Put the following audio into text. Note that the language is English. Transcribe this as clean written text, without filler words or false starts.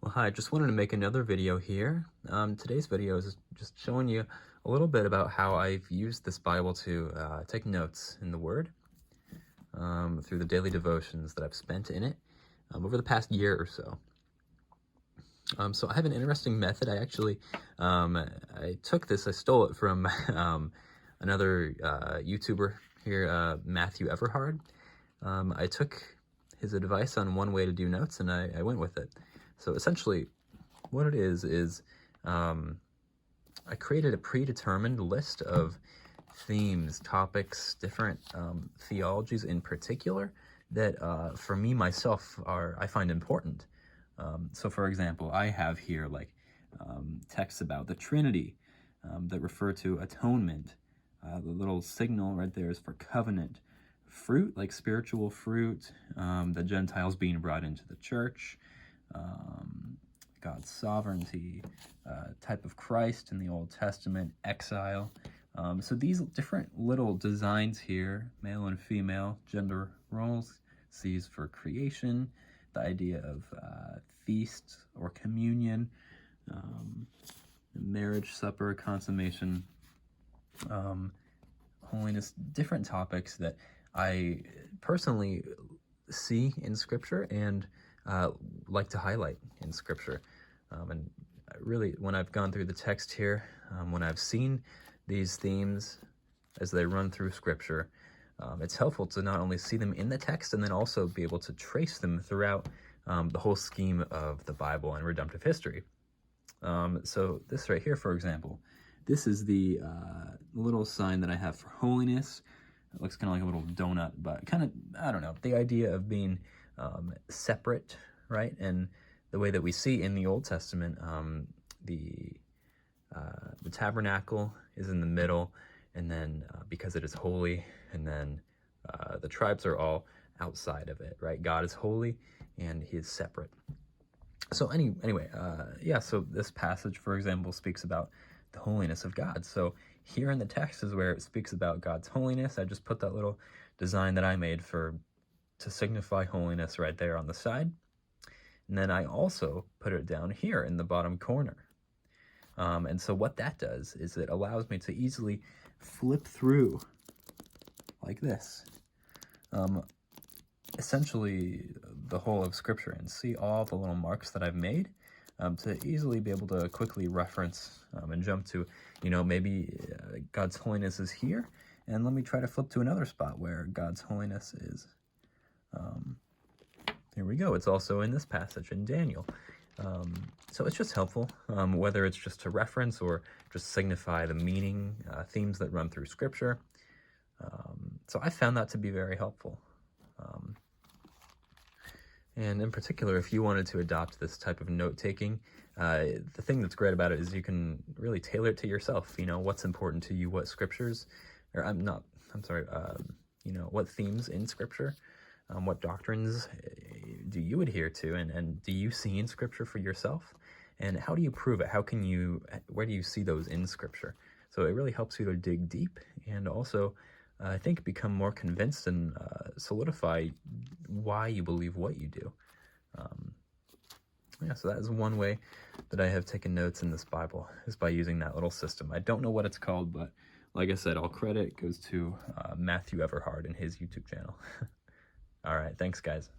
Well, hi, just wanted to make another video here. Today's video is just showing you a little bit about how I've used this Bible to take notes in the Word through the daily devotions that I've spent in it over the past year or so. So I have an interesting method. I actually, I stole it from another YouTuber here, Matthew Everhard. I took his advice on one way to do notes, and I went with it. So essentially, what it is I created a predetermined list of themes, topics, different theologies in particular that for me myself I find important. So for example, I have here like texts about the Trinity that refer to atonement. The little signal right there is for covenant. Fruit, like spiritual fruit, the Gentiles being brought into the church, God's sovereignty, type of Christ in the Old Testament, exile. So these different little designs here, male and female, gender roles, C's for creation, the idea of feast or communion, marriage, supper, consummation, holiness, different topics that I personally see in Scripture and like to highlight in Scripture. And really, when I've gone through the text here, when I've seen these themes as they run through Scripture, it's helpful to not only see them in the text and then also be able to trace them throughout the whole scheme of the Bible and redemptive history. So this right here, for example, this is the little sign that I have for holiness. It looks kind of like a little donut, but kind of, I don't know, the idea of being separate, right? And the way that we see in the Old Testament, the tabernacle is in the middle, and then because it is holy, and then the tribes are all outside of it, right? God is holy, and he is separate. So anyway, yeah, so this passage, for example, speaks about the holiness of God. So here in the text is where it speaks about God's holiness. I just put that little design that I made to signify holiness right there on the side. And then I also put it down here in the bottom corner. And so what that does is it allows me to easily flip through like this. Essentially the whole of Scripture and see all the little marks that I've made to easily be able to quickly reference and jump to, maybe God's holiness is here, and let me try to flip to another spot where God's holiness is. Here we go. It's also in this passage in Daniel. So it's just helpful, whether it's just to reference or just signify the meaning, themes that run through Scripture. So I found that to be very helpful. And in particular, if you wanted to adopt this type of note-taking, the thing that's great about it is you can really tailor it to yourself. What's important to you, what scriptures, what themes in Scripture, what doctrines do you adhere to, and do you see in Scripture for yourself? And how do you prove it? Where do you see those in Scripture? So it really helps you to dig deep and also I think become more convinced and solidify why you believe what you do. Yeah, so that is one way that I have taken notes in this Bible, is by using that little system. I don't know what it's called, but like I said, all credit goes to Matthew Everhard and his YouTube channel. All right, thanks, guys.